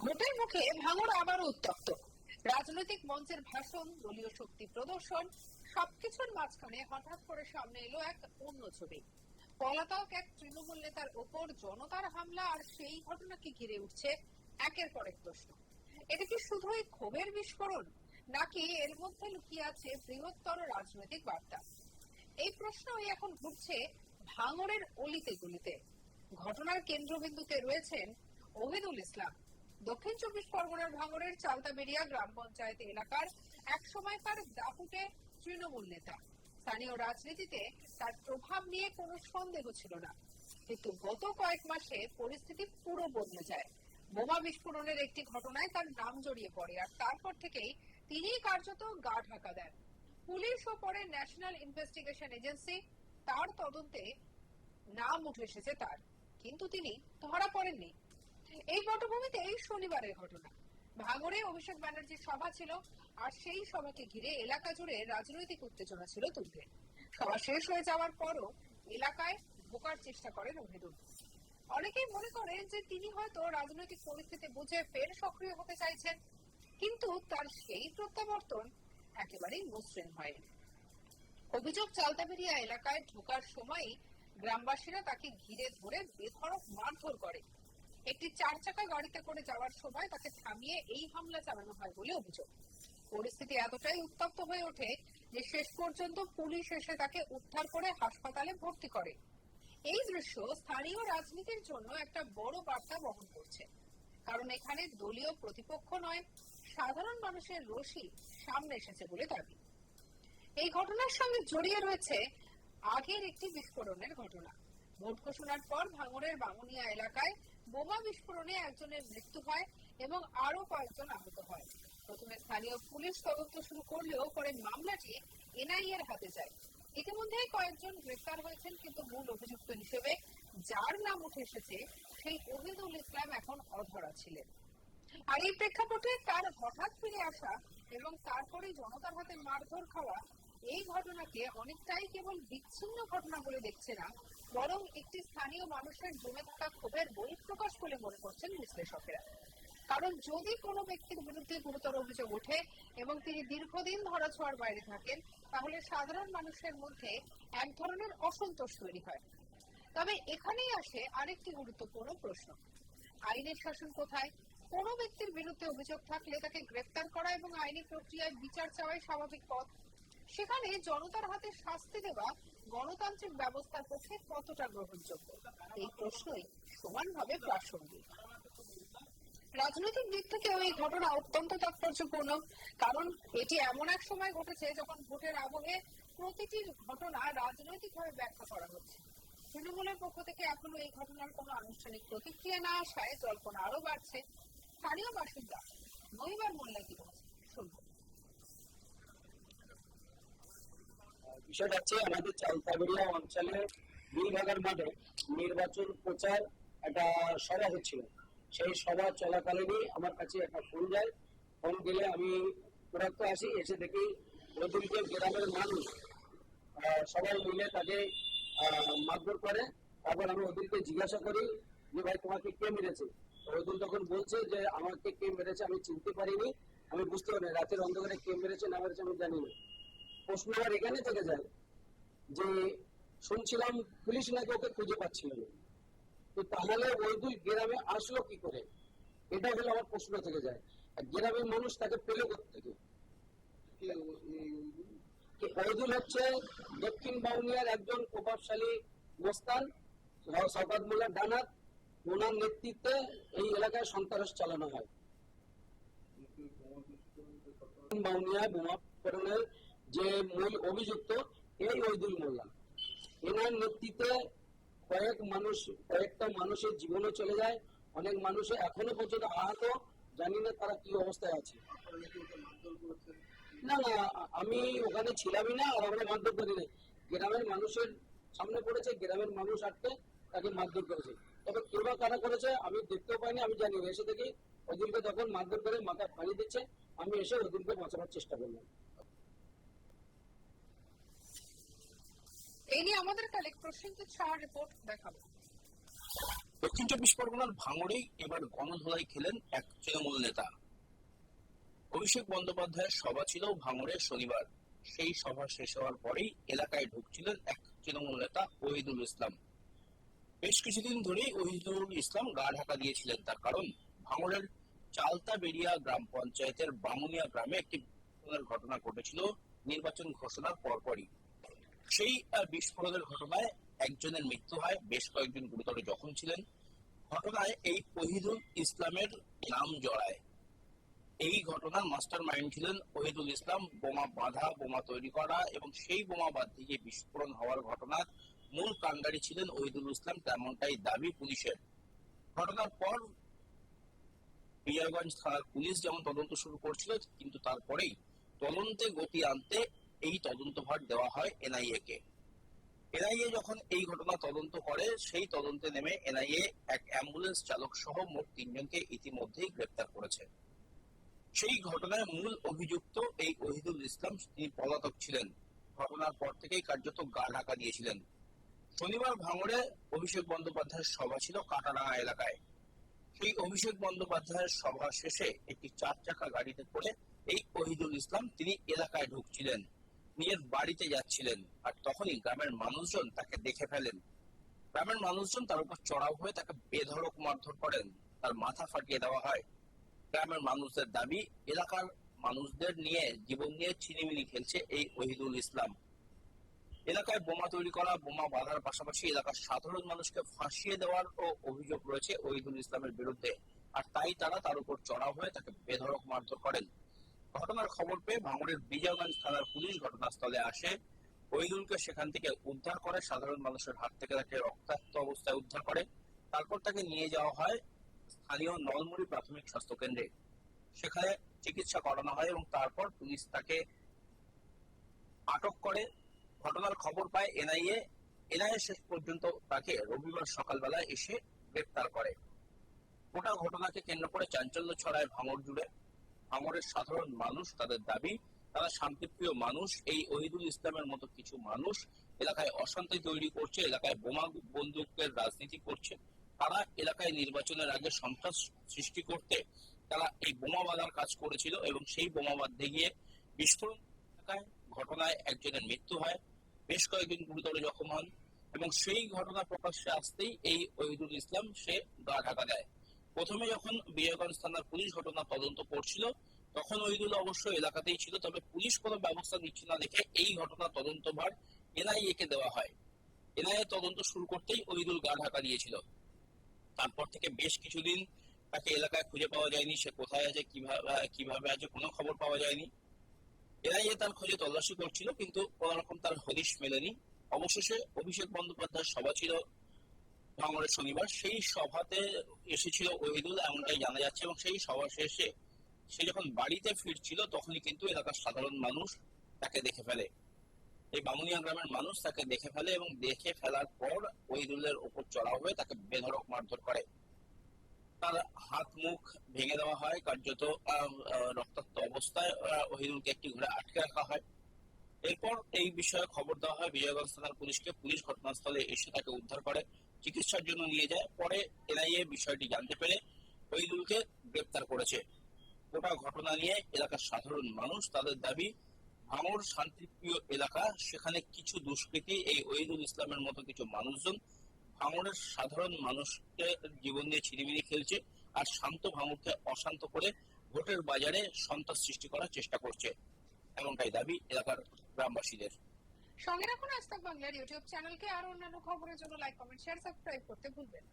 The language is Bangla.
ভোটের মুখে ভাঙড় আবারও উত্তপ্ত। রাজনৈতিক মঞ্চের ভাষণ, দলীয় শক্তি প্রদর্শন, সবকিছুর মাঝখানে হঠাৎ করে সামনে এলো এক অন্য ছবি। পলাতক এক তৃণমূল নেতার ওপর জনতার হামলা, আর সেই ঘটনাকে ঘিরে উঠছে একের পর এক প্রশ্ন। এটা কি শুধুই ক্ষোভের বিস্ফোরণ, নাকি এর মধ্যে লুকিয়ে আছে বৃহত্তর রাজনৈতিক বার্তা? এই প্রশ্নই এখন ঘুরছে ভাঙড়ের অলিতে গলিতে। ঘটনার কেন্দ্রবিন্দুতে রয়েছেন ওহিদুল ইসলাম। দক্ষিণ চব্বিশ পরগনার ভাঙড়ের চালতাবেড়িয়া গ্রাম পঞ্চায়েত এলাকার এক সময়কার দাপুটে তৃণমূল নেতা। স্থানীয় রাজনীতিতে তার প্রভাব নিয়ে কোনো সন্দেহ ছিল না, কিন্তু গত কয়েক মাসে পরিস্থিতি পুরো বদলে যায়। বোমা বিস্ফোরণের একটি ঘটনায় তার নাম জড়িয়ে পড়ে, আর তারপর থেকেই তিনি কার্যত গা ঢাকা দেন। পুলিশ ও পরে ন্যাশনাল ইনভেস্টিগেশন এজেন্সি তার তদন্তে নাম উঠে এসেছে তার, কিন্তু তিনি ধরা পড়েননি। এই পটভূমিতে এই শনিবারের ঘটনা। ভাঙড়ে অভিষেক ব্যানার্জির সভা ছিল, আর সেই সভাকে ঘিরে এলাকা জুড়ে রাজনৈতিক উত্তেজনা ছিল তুঙ্গে। সভা শেষ হয়ে যাওয়ার পরও এলাকায় ঢোকার চেষ্টা করেন ওহিদুল। অনেকেই মনে করেন যে তিনি হয়তো রাজনৈতিক পরিস্থিতি বুঝে ফের সক্রিয় হতে চাইছেন, কিন্তু তার সেই প্রত্যাবর্তন একেবারেই মসৃণ হয়নি। অভিযোগ, চালতাবেড়িয়া এলাকায় ঢোকার সময়ই গ্রামবাসীরা তাকে ঘিরে ধরে বেধড়ক মারধর করে। একটি 4 চাকা গাড়িতে করে যাওয়ার সময় তাকে থামিয়ে এই হামলা চালানো হয় বলে অভিযোগ। পরিস্থিতি এতটাই উত্তপ্ত হয়ে ওঠে যে শেষ পর্যন্ত পুলিশ এসে তাকে উদ্ধার করে হাসপাতালে ভর্তি করে। এই দৃশ্য স্থানীয় রাজনীতির জন্য একটা বড় বার্তা বহন করছে, কারণ এখানে দলীয় প্রতিপক্ষ নয়, সাধারণ মানুষের রোষই সামনে এসেছে বলে দাবি। এই ঘটনার সঙ্গে জড়িয়ে রয়েছে আগের একটি বিস্ফোরণের ঘটনা। ভোট ঘোষণার পর ভাঙড়ের বামুনিয়া এলাকায় বোমা বিস্ফোরণে একজনের মৃত্যু হয় এবং আরো কয়েকজন আহত হয়। প্রথমে স্থানীয় পুলিশ তদন্ত শুরু করলেও পরে মামলাটি এনআইএর হাতে যায়। ইতিমধ্যে কয়েকজন গ্রেফতার হয়েছেন, কিন্তু মূল অভিযুক্ত হিসেবে যার নাম উঠে এসেছে সেই ওহিদুল ইসলাম এখন অধরা ছিলেন। আর এই প্রেক্ষাপটে তার হঠাৎ ফিরে আসা এবং তারপরে জনতার হাতে মারধর খাওয়া, এই ঘটনাকে অনেকটাই কেবল বিচ্ছিন্ন ঘটনা বলে দেখছে না, বরং একটি স্থানীয় মানুষের জমে থাকা ক্ষোভের বহিঃপ্রকাশ বলে মনে করছেন বিশ্লেষকেরা। কারণ যদি কোনো ব্যক্তির বিরুদ্ধে গুরুতর অভিযোগ ওঠে এবং তিনি দীর্ঘদিন ধরাছোঁয়ার বাইরে থাকেন, তাহলে সাধারণ মানুষের মধ্যে এক ধরনের অসন্তোষ তৈরি হয়। তবে এখানেই আসে আরেকটি গুরুত্বপূর্ণ প্রশ্ন, আইনের শাসন কোথায়? কোনো ব্যক্তির বিরুদ্ধে অভিযোগ থাকলে তাকে গ্রেফতার করা এবং আইনি প্রক্রিয়ায় বিচার চাওয়াই স্বাভাবিক পথ। সেখানে জনতার হাতে শাস্তি দেওয়া গণতান্ত্রিক ব্যবস্থার পক্ষে কতটা গ্রহণযোগ্য, এই প্রশ্নই সমানভাবে প্রাসঙ্গিক। রাজনৈতিক দিক থেকেও এই ঘটনা অত্যন্ত তাৎপর্যপূর্ণ, কারণ এটি এমন এক সময় ঘটেছে যখন ভোটের আবহে প্রতিটি ঘটনা রাজনৈতিকভাবে ব্যাখ্যা করা হচ্ছে। তৃণমূলের পক্ষ থেকে এখনো এই ঘটনার কোনো আনুষ্ঠানিক প্রতিক্রিয়া না আসায় জল্পনা আরো বাড়ছে। স্থানীয় বাসিন্দা মহিবার মোল্লা কি বলছেন শুনবো। বিষয়টা হচ্ছে, আমাদের চালতাবেড়িয়া অঞ্চলে নীলভাগার মাঠে নির্বাচন প্রচার একটা সভা হচ্ছিল। সেই সভা চলাকালীনই আমার কাছে একটা ফোন যায়। ফোন দিলে আমি তুরন্ত আসি, এসে দেখি ওদিনকে গ্রামের মানুষ সবাই মিলে তাকে মারধর করে। তারপর আমি ওদিনকে জিজ্ঞাসা করি যে ভাই তোমাকে কে মেরেছে? ওদিন তখন বলছে যে আমাকে কে মেরেছে আমি চিনতে পারিনি, আমি বুঝতে পারিনি, রাতের অন্ধকারে কে মেরেছে না মেরেছে আমি জানি না। প্রশ্ন আবার এখানে থেকে যায় যে শুনছিলাম পুলিশ নাকি ওকে খুঁজে পাচ্ছিল না, তো তাহলে ওইদুল গ্রামে আসলো কি করে? এটা হলো আমার প্রশ্ন থেকে যায়। গ্রামের মানুষ তাকে পেলে কোত্থেকে? ওইদুল হচ্ছে দক্ষিণ বাউনিয়ার একজন প্রভাবশালী মোস্তান, শওকত মোল্লার ডানাত। ওনার নেতৃত্বে এই এলাকায় সন্ত্রাস চালানো হয়। বাউনিয়া বোমা বিস্ফোরণের যে মূল অভিযুক্ত এই ওহিদুল মোল্লা, এনার নেতৃত্বে কয়েকটা মানুষের জীবনও চলে যায়, অনেক মানুষের এখনো পর্যন্ত আহত, জানি না তারা কি অবস্থায় আছে। না না, আমি ওখানে ছিলামই না, আর আমরা মারধর করি না। গ্রামের মানুষের সামনে পড়েছে, গ্রামের মানুষ আটকে তাকে মারধর করেছে। তবে কেউ বা কারা করেছে আমি দেখতেও পাইনি, আমি জানি। এসে দেখি ওদিনকে তখন মারধর করে মাথায় পানি দিচ্ছে, আমি এসে ওদিনকে বাঁচানোর চেষ্টা করলাম। এই নিয়ে আমাদের কালেক্ট প্রসেনজিৎ শাহর রিপোর্ট দেখাবো। দক্ষিণ চব্বিশ পরগনার ভাঙড়েই এবার গণধোলাই খেলেন এক তৃণমূল নেতা। অভিষেক বন্দ্যোপাধ্যায়ের সভা ছিল ভাঙড়ে শনিবার। সেই সভা শেষ হওয়ার পরেই এলাকায় ঢুকছিলেন এক তৃণমূল নেতা ওহিদুল ইসলাম। বেশ কিছুদিন ধরেই ওহিদুল ইসলাম গা ঢাকা দিয়েছিলেন। তার কারণ, ভাঙড়ের চালতাবেড়িয়া গ্রাম পঞ্চায়েতের বামুনিয়া গ্রামে একটি বিস্ফোরণের ঘটনা ঘটেছিল নির্বাচন ঘোষণার পরপরই। সেই বিস্ফোরণের ঘটনায় একজনের মৃত্যু হয়, বেশ কয়েকজন গুরুতর জখম ছিলেন। ঘটনায় এই ওহিদুল ইসলামের নাম জড়ায়। এই ঘটনার মাস্টার মাইন্ড ছিলেন ওহিদুল ইসলাম। বোমা বাঁধা, বোমা তৈরি করা এবং সেই বোমা বাঁধতে গিয়ে বিস্ফোরণ হওয়ার ঘটনার মূল কাণ্ডারি ছিলেন ওহিদুল ইসলাম, তেমনটাই দাবি পুলিশের। ঘটনার পর বিজয়গঞ্জ থানার পুলিশ যেমন তদন্ত শুরু করছিল, কিন্তু তারপরেই তদন্তে গতি আনতে এই তদন্তভার দেওয়া হয় এনআইএ কে। এনআইএ যখন এই ঘটনা তদন্ত করে, সেই তদন্তে নেমে এনআইএ এক অ্যাম্বুলেন্স চালক সহ মোট 3 জনকে ইতিমধ্যেই গ্রেপ্তার করেছে। সেই ঘটনায় মূল অভিযুক্ত এই ওহিদুল ইসলাম, তিনি পলাতক ছিলেন। ঘটনার পর থেকেই কার্যত গা ঢাকা দিয়েছিলেন। শনিবার ভাঙড়ে অভিষেক বন্দ্যোপাধ্যায়ের সভা ছিল কাটারাঙ্গা এলাকায়। সেই অভিষেক বন্দ্যোপাধ্যায়ের সভা শেষে একটি 4 চাকা গাড়িতে করে এই ওহিদুল ইসলাম তিনি এলাকায় ঢুকছিলেন, নিজের বাড়িতে যাচ্ছিলেন। আর তখনই গ্রামের মানুষজন তাকে দেখে ফেলেন। গ্রামের মানুষজন তার উপর চড়াও হয়ে তাকে বেধড়ক মারধর করেন, তার মাথা ফাটিয়ে দেওয়া হয়। গ্রামের মানুষদের দাবি, এলাকার মানুষদের নিয়ে জীবন নিয়ে ছিনিমিনি খেলছে এই ওহিদুল ইসলাম। এলাকায় বোমা তৈরি করা, বোমা বাঁধার পাশাপাশি এলাকার সাধারণ মানুষকে ফাঁসিয়ে দেওয়ার অভিযোগ রয়েছে ওহিদুল ইসলামের বিরুদ্ধে। আর তাই তারা তার উপর চড়াও হয়ে তাকে বেধড়ক মারধর করেন। ঘটনার খবর পেয়ে ভাঙড়ের বিজয়গঞ্জ থানার পুলিশ ঘটনাস্থলে আসে। ওহিদুলকে সেখান থেকে উদ্ধার করে, সাধারণ মানুষের হাত থেকে তাকে রক্তাক্ত অবস্থায় উদ্ধার করে। তারপর তাকে নিয়ে যাওয়া হয় স্থানীয় নলমুড়ি প্রাথমিক স্বাস্থ্য কেন্দ্রে। সেখানে চিকিৎসা করানো হয় এবং তারপর পুলিশ তাকে আটক করে। ঘটনার খবর পায় এনআইএ। এনআইএ শেষ পর্যন্ত তাকে রবিবার সকালবেলা এসে গ্রেপ্তার করে। গোটা ঘটনাকে কেন্দ্র করে চাঞ্চল্য ছড়ায় ভাঙড় জুড়ে। ভাঙড়ের সাধারণ মানুষ, তাদের দাবি, তারা শান্তিপ্রিয় মানুষ। এই ওহিদুল ইসলামের মতো কিছু মানুষ এলাকায় অশান্তি তৈরি করছে, এলাকায় বোমা বন্দুকের রাজনীতি করছে। তারা এলাকায় নির্বাচনের আগে সন্ত্রাস সৃষ্টি করতে তারা এই বোমা বাঁধার কাজ করেছিল এবং সেই বোমা বাঁধতে গিয়ে বিস্ফোরণ ঘটনায় একজনের মৃত্যু হয়, বেশ কয়েকজন গুরুতর জখম হন। এবং সেই ঘটনা প্রকাশ্যে আসতেই এই ওহিদুল ইসলাম সে গা ঢাকা দেয়। প্রথমে যখন বিজয়গঞ্জ থানার পুলিশ ঘটনা তদন্ত করছিল, তখন ওহিদুল অবশ্য এলাকাতেই ছিল, তবে পুলিশ কোনো ব্যবস্থা নিচ্ছে না দেখে এই ঘটনা তদন্তভার এনআইএ কে দেওয়া হয়। এনআইএ তদন্ত শুরু করতেই ওহিদুল গা ঢাকা দিয়েছিল। তারপর থেকে বেশ কিছুদিন তাকে এলাকায় খুঁজে পাওয়া যায়নি। সে কোথায় আছে, কিভাবে আছে, কোনো খবর পাওয়া যায়নি। এনআইএ তার খোঁজে তল্লাশি করছিল, কিন্তু কোন রকম তার হদিশ মেলেনি। অবশেষে অভিষেক বন্দ্যোপাধ্যায়ের সভা ছিল ভাঙড়ের শনিবার। সেই সভাতে এসেছিল ওহিদুল, এমনটাই জানা যাচ্ছে। এবং সেই সভা শেষে সে যখন বাড়িতে ফিরছিল, তখনই কিন্তু এলাকার সাধারণ মানুষ তাকে দেখে ফেলে। এই বামুনিয়া গ্রামের মানুষ তাকে দেখে ফেলে এবং দেখে ফেলার পর ওহিদুলের উপর চড়াও হয়ে তাকে বেধড়ক মারধর করে। তার হাত মুখ ভেঙে দেওয়া হয়, কার্যত রক্তাক্ত অবস্থায় ওহিদুলকে একটি ঘরে আটকে রাখা হয়। এরপর এই বিষয়ে খবর দেওয়া হয় বিজয়গঞ্জ থানার পুলিশকে। পুলিশ ঘটনাস্থলে এসে তাকে উদ্ধার করে, চিকিৎসার জন্য নিয়ে যায়। পরে এনআইএ বিষয়টি জানতে পেরে ওহিদুলকে গ্রেপ্তার করেছে। গোটা ঘটনা নিয়ে এলাকার সাধারণ মানুষ, তাদের দাবি, ভাঙড় শান্তিপ্রিয় এলাকা, সেখানে কিছু দুষ্কৃতী, এই ওহিদুল ইসলামের মতো কিছু মানুষজন ভাঙড়ের সাধারণ মানুষকে জীবন নিয়ে ছিনিমিনি খেলছে আর শান্ত ভাঙড়কে অশান্ত করে ভোটের বাজারে সন্ত্রাস সৃষ্টি করার চেষ্টা করছে, এমনটাই দাবি এলাকার গ্রামবাসীদের। সঙ্গে রাখুন আজ তাক বাংলার ইউটিউব চ্যানেলকে। আর অন্যান্য খবরের জন্য লাইক, কমেন্ট, শেয়ার, সাবস্ক্রাইব করতে ভুলবেন না।